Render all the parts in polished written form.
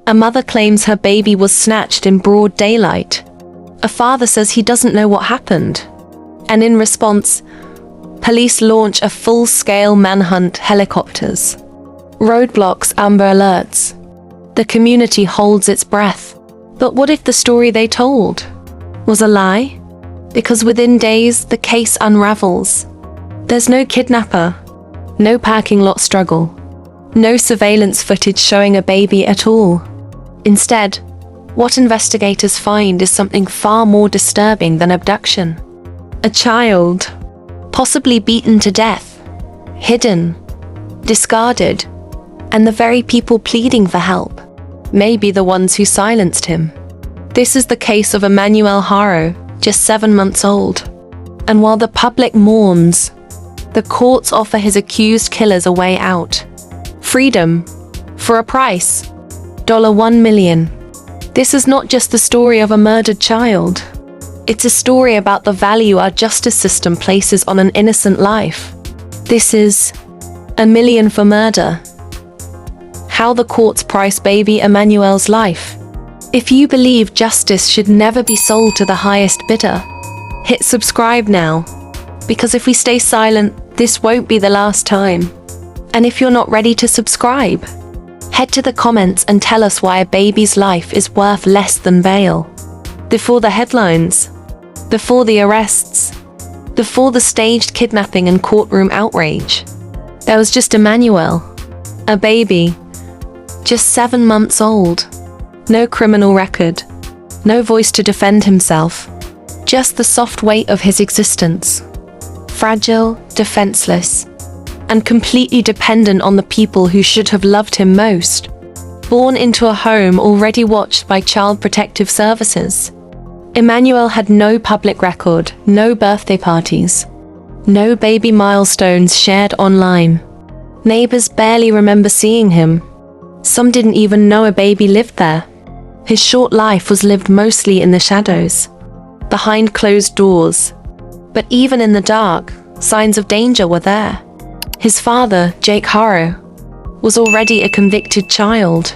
A mother claims her baby was snatched in broad daylight. A father says he doesn't know what happened. And in response, police launch a full-scale manhunt, helicopters, roadblocks, Amber Alerts. The community holds its breath. But what if the story they told was a lie? Because within days, the case unravels. There's no kidnapper, no parking lot struggle, no surveillance footage showing a baby at all. Instead, what investigators find is something far more disturbing than abduction. A child, possibly beaten to death, hidden, discarded, and the very people pleading for help may be the ones who silenced him. This is the case of Emmanuel Haro, just 7 months old. And while the public mourns, the courts offer his accused killers a way out. Freedom, for a price, $1 million. This is not just the story of a murdered child. It's a story about the value our justice system places on an innocent life. This is $1 million for murder. How the courts price baby Emmanuel's life. If you believe justice should never be sold to the highest bidder, hit subscribe now. Because if we stay silent, this won't be the last time. And if you're not ready to subscribe, head to the comments and tell us why a baby's life is worth less than bail. Before the headlines, before the arrests, before the staged kidnapping and courtroom outrage, there was just Emmanuel, a baby, just 7 months old. No criminal record, no voice to defend himself, just the soft weight of his existence. Fragile, defenseless, and completely dependent on the people who should have loved him most. Born into a home already watched by Child Protective Services. Emmanuel had no public record, no birthday parties, no baby milestones shared online. Neighbors barely remember seeing him. Some didn't even know a baby lived there. His short life was lived mostly in the shadows, behind closed doors. But even in the dark, signs of danger were there. His father, Jake Haro, was already a convicted child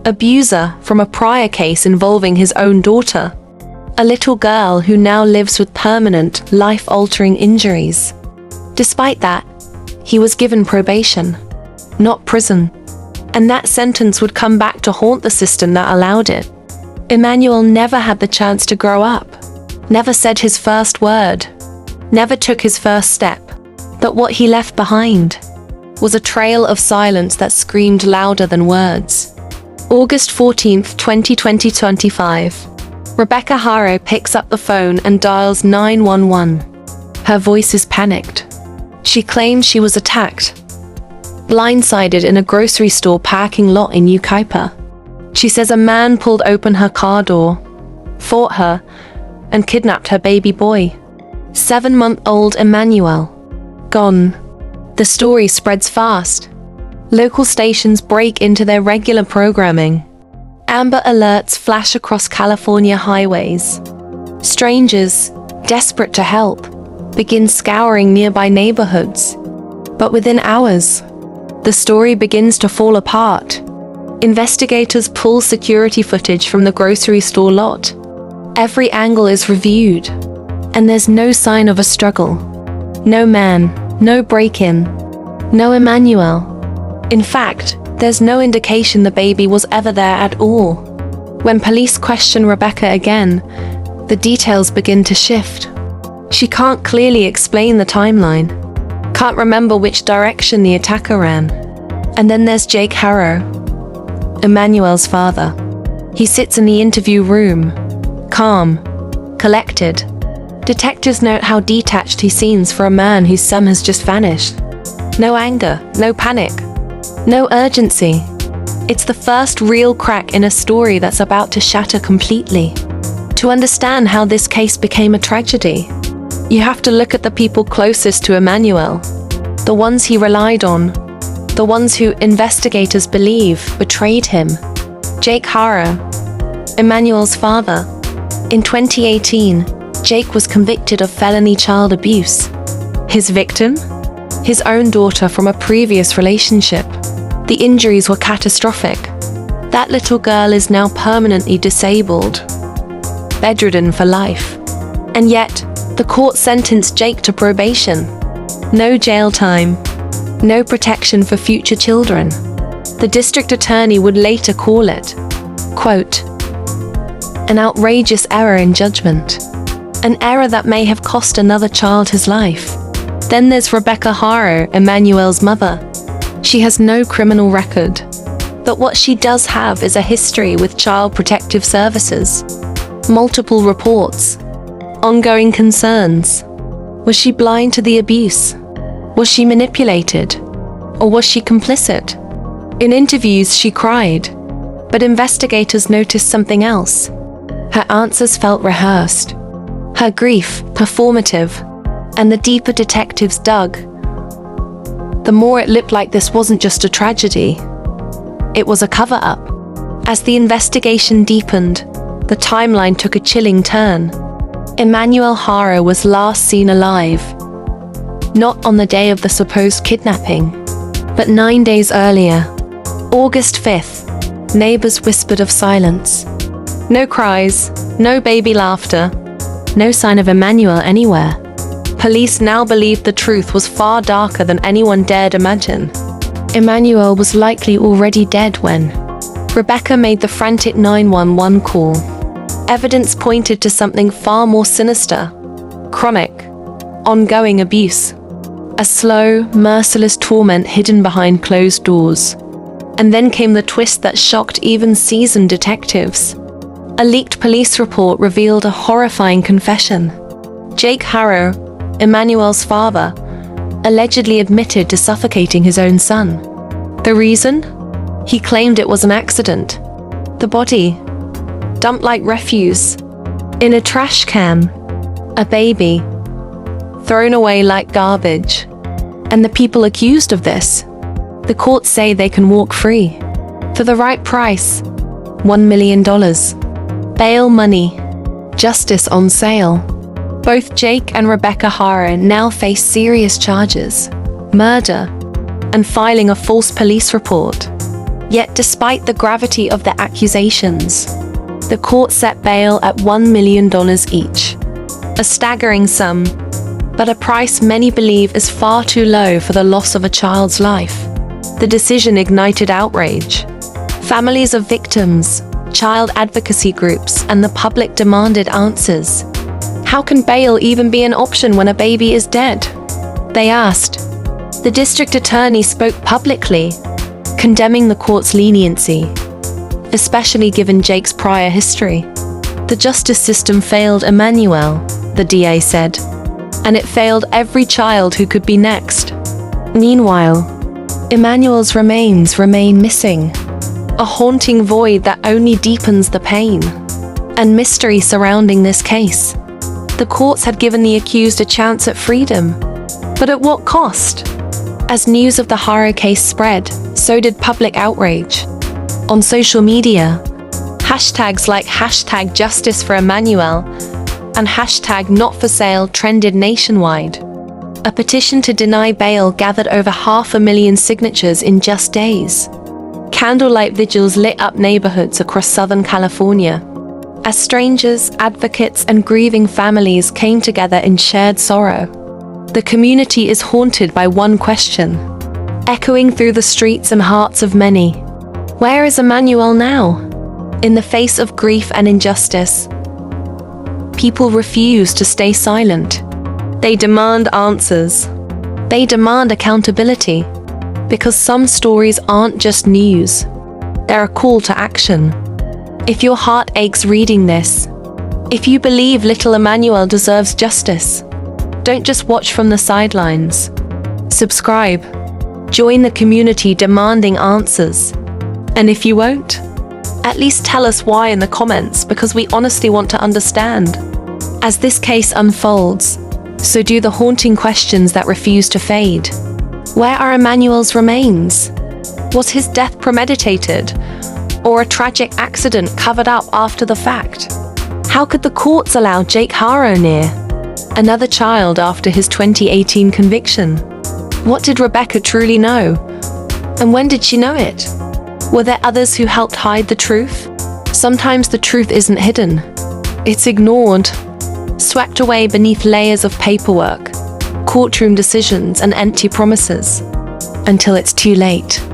abuser from a prior case involving his own daughter, a little girl who now lives with permanent, life-altering injuries. Despite that, he was given probation, not prison, and that sentence would come back to haunt the system that allowed it. Emmanuel never had the chance to grow up, never said his first word, never took his first step. But what he left behind was a trail of silence that screamed louder than words. August 14th, 2025. Rebecca Haro picks up the phone and dials 911. Her voice is panicked. She claims she was attacked, blindsided in a grocery store parking lot in Ukaipa. She says a man pulled open her car door, fought her, and kidnapped her baby boy. 7-month-old Emmanuel. Gone. The story spreads fast. Local stations break into their regular programming. Amber alerts flash across California highways. Strangers, desperate to help, begin scouring nearby neighborhoods. But within hours, the story begins to fall apart. Investigators pull security footage from the grocery store lot. Every angle is reviewed, and there's no sign of a struggle. No man, no break-in, no Emmanuel. In fact, there's no indication the baby was ever there at all. When police question Rebecca again, the details begin to shift. She can't clearly explain the timeline, can't remember which direction the attacker ran. And then there's Jake Haro, Emmanuel's father. He sits in the interview room, calm, collected. Detectives note how detached he seems for a man whose son has just vanished. No anger, no panic, no urgency. It's the first real crack in a story that's about to shatter completely. To understand how this case became a tragedy, you have to look at the people closest to Emmanuel, the ones he relied on, the ones who investigators believe betrayed him. Jake Haro, Emmanuel's father. In 2018, Jake was convicted of felony child abuse. His victim? His own daughter from a previous relationship. The injuries were catastrophic. That little girl is now permanently disabled, bedridden for life. And yet, the court sentenced Jake to probation. No jail time, no protection for future children. The district attorney would later call it, quote, an outrageous error in judgment. An error that may have cost another child his life. Then there's Rebecca Haro, Emmanuel's mother. She has no criminal record. But what she does have is a history with Child Protective Services. Multiple reports. Ongoing concerns. Was she blind to the abuse? Was she manipulated? Or was she complicit? In interviews, she cried. But investigators noticed something else. Her answers felt rehearsed. Her grief, performative. And the deeper detectives dug, the more it looked like this wasn't just a tragedy. It was a cover-up. As the investigation deepened, the timeline took a chilling turn. Emmanuel Haro was last seen alive, not on the day of the supposed kidnapping, but 9 days earlier, August 5th. Neighbors whispered of silence. No cries, no baby laughter, no sign of Emmanuel anywhere. Police now believed the truth was far darker than anyone dared imagine. Emmanuel was likely already dead when Rebecca made the frantic 911 call. Evidence pointed to something far more sinister. Chronic, ongoing abuse. A slow, merciless torment hidden behind closed doors. And then came the twist that shocked even seasoned detectives. A leaked police report revealed a horrifying confession. Jake Haro, Emmanuel's father, allegedly admitted to suffocating his own son. The reason? He claimed it was an accident. The body, dumped like refuse, in a trash can. A baby, thrown away like garbage. And the people accused of this, the courts say they can walk free. For the right price, $1 million. Bail money, justice on sale. Both Jake and Rebecca Haro now face serious charges, murder, and filing a false police report. Yet despite the gravity of the accusations, the court set bail at $1 million each. A staggering sum, but a price many believe is far too low for the loss of a child's life. The decision ignited outrage. Families of victims, child advocacy groups, and the public demanded answers. How can bail even be an option when a baby is dead? They asked. The district attorney spoke publicly, condemning the court's leniency, especially given Jake's prior history. The justice system failed Emmanuel, the DA said, and it failed every child who could be next. Meanwhile, Emmanuel's remains remain missing, a haunting void that only deepens the pain and mystery surrounding this case. The courts had given the accused a chance at freedom, but at what cost? As news of the Haro case spread, so did public outrage. On social media, hashtags like #Justice for Emmanuel and #NotForSale trended nationwide. A petition to deny bail gathered over 500,000 signatures in just days. Candlelight vigils lit up neighborhoods across Southern California, as strangers, advocates, and grieving families came together in shared sorrow. The community is haunted by one question, echoing through the streets and hearts of many. Where is Emmanuel now? In the face of grief and injustice, people refuse to stay silent. They demand answers. They demand accountability. Because some stories aren't just news. They're a call to action. If your heart aches reading this, if you believe little Emmanuel deserves justice, don't just watch from the sidelines. Subscribe. Join the community demanding answers. And if you won't, at least tell us why in the comments, because we honestly want to understand. As this case unfolds, so do the haunting questions that refuse to fade. Where are Emmanuel's remains? Was his death premeditated, or a tragic accident covered up after the fact? How could the courts allow Jake Haro near another child after his 2018 conviction? What did Rebecca truly know? And when did she know it? Were there others who helped hide the truth? Sometimes the truth isn't hidden. It's ignored, swept away beneath layers of paperwork, courtroom decisions, and empty promises, until it's too late.